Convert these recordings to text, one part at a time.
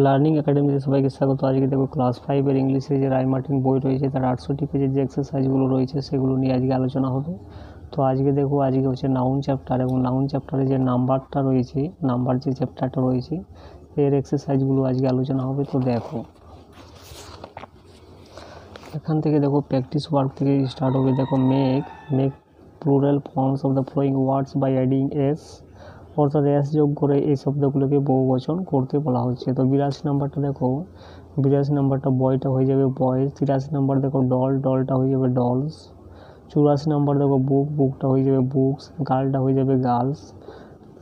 Learning একাডেমিতে সবাইকে স্বাগত। আজকে দেখো ক্লাস 5-এর ইংলিশের যে রায় মার্টিন বই রয়েছে তার 68 পেজের যে এক্সারসাইজগুলো রয়েছে সেগুলো নিয়ে আজকে আলোচনা হবে। তো আজকে দেখো, আজকে হচ্ছে নাউন চ্যাপ্টার, এবং নাউন চ্যাপ্টারে যে নাম্বারটা রয়েছে, নাম্বার যে চ্যাপ্টারটা রয়েছে এর এক্সারসাইজগুলো আজকে আলোচনা হবে। তো দেখো এখান থেকে দেখো প্র্যাকটিস ওয়ার্ক থেকে স্টার্ট হবে। দেখো make plural forms of the following words by adding S, অর্থাৎ এস যোগ করে এই শব্দগুলোকে বহুবচন করতে বলা হচ্ছে। তো 82 নাম্বারটা দেখো, 82 নাম্বারটা বয়টা হয়ে যাবে বয়েজ। 83 নাম্বার দেখো ডলটা হয়ে যাবে ডলস। 84 নাম্বার দেখো বুকটা হয়ে যাবে বুকস। গার্লটা হয়ে যাবে গার্লস।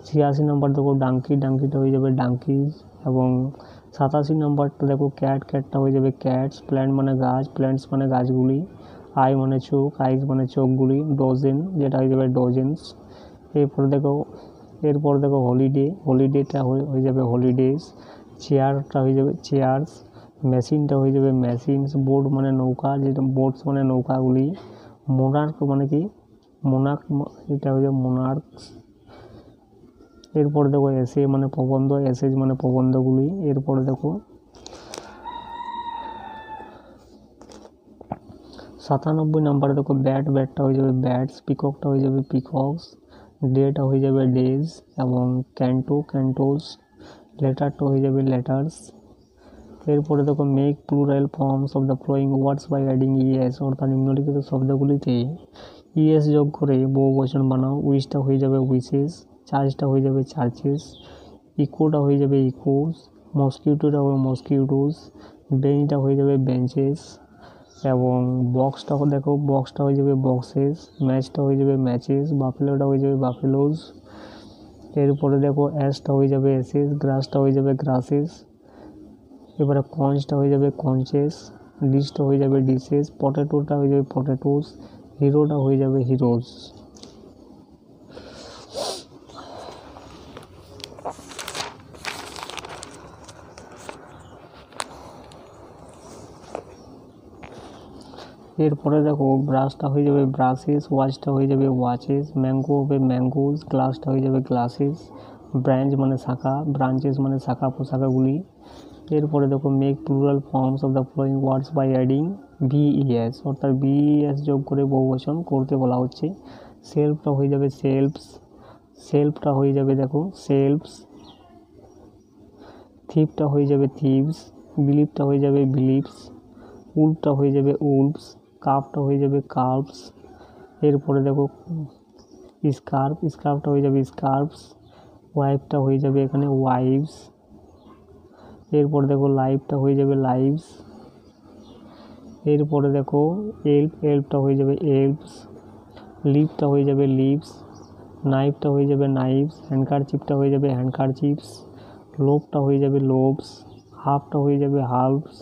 86 নাম্বার দেখো ডাঙ্কিটা হয়ে যাবে ডাঙ্কিজ। এবং 87 নাম্বারটা দেখো ক্যাটটা হয়ে যাবে ক্যাটস। প্ল্যান্ট মানে গাছ, প্ল্যান্টস মানে গাছগুলি। আই মানে চোখ, আইস মানে চোখগুলি। ডজেন যেটা হয়ে যাবে ডজেন্স। এরপর দেখো হলিডেটা হয়ে যাবে হলিডেজ। চেয়ারটা হয়ে যাবে চেয়ার্স। মেশিনটা হয়ে যাবে মেশিনস। বোট মানে নৌকা, যেটা বোটস মানে নৌকাগুলি। মোনার্ক মানে কি এটা হয়ে যাবে মোনার্কস। এরপর দেখো এসে মানে প্রবন্ধ, এসেজ মানে প্রবন্ধগুলি। এরপরে দেখো 97 নাম্বারে দেখো ব্যাটটা হয়ে যাবে ব্যাটস। পিককটা হয়ে যাবে পিকক্স। ডেটা হয়ে যাবে ডেজ। এবং ক্যান্টোস। লেটারটা হয়ে যাবে লেটার্স। এরপরে দেখো make plural forms of the following words by adding ES, অর্থাৎ নিম্নলিখিত শব্দগুলিতে ইএস যোগ করে বহুবচন বানাও। উইচটা হয়ে যাবে উইচেস। চার্চটা হয়ে যাবে চার্চেস। ইকোটা হয়ে যাবে ইকোস। মসকিউটোটা হবে মসকিউটোস। বেঞ্চটা হয়ে যাবে বেঞ্চেস। এবং বক্সটা হয়ে যাবে বক্সেস। ম্যাচটা হয়ে যাবে ম্যাচেস। বাফেলোটা হয়ে যাবে বাফেলোজ। এরপরে দেখো অ্যাসটা হয়ে যাবে অ্যাসেস। গ্রাসটা হয়ে যাবে গ্রাসেস। এবারে কঞ্চটা হয়ে যাবে কঞ্চেস। ডিশটা হয়ে যাবে ডিশেস। পটেটোটা হয়ে যাবে পটেটোস। হিরোটা হয়ে যাবে হিরোজ। এরপরে দেখো ব্রাশটা হয়ে যাবে ব্রাশেস। ওয়াচটা হয়ে যাবে ওয়াচেস। ম্যাঙ্গো হবে ম্যাঙ্গোজ। গ্লাসটা হয়ে যাবে গ্লাসেস। ব্রাঞ্চ মানে শাখা, ব্রাঞ্চেস মানে শাখা পোশাকাগুলি। এরপরে দেখো make plural forms of the following words by adding VS, অর্থাৎ ভিএস যোগ করে বহুবচন করতে বলা হচ্ছে। সেলফটা হয়ে যাবে সেলফস। সেলফটা হয়ে যাবে দেখো সেলফস। থিপটা হয়ে যাবে থিভস। বিলিভটা হয়ে যাবে বিলিভস। উল্ফটা হয়ে যাবে উলফস। কাপটা হয়ে যাবে কার্ভস। এরপরে দেখো স্কার্ফটা হয়ে যাবে স্কার্ভস। ওয়াইফটা হয়ে যাবে এখানে ওয়াইভস। এরপরে দেখো লাইফটা হয়ে যাবে লাইভস। এরপরে দেখো এল্পটা হয়ে যাবে এল্পস। লিপটা হয়ে যাবে লিপস। নাইফটা হয়ে যাবে নাইভস। হ্যান্ডকারচিপটা হয়ে যাবে হ্যান্ডকারচিপস। লোভটা হয়ে যাবে লোভস। হাফটা হয়ে যাবে হাফস।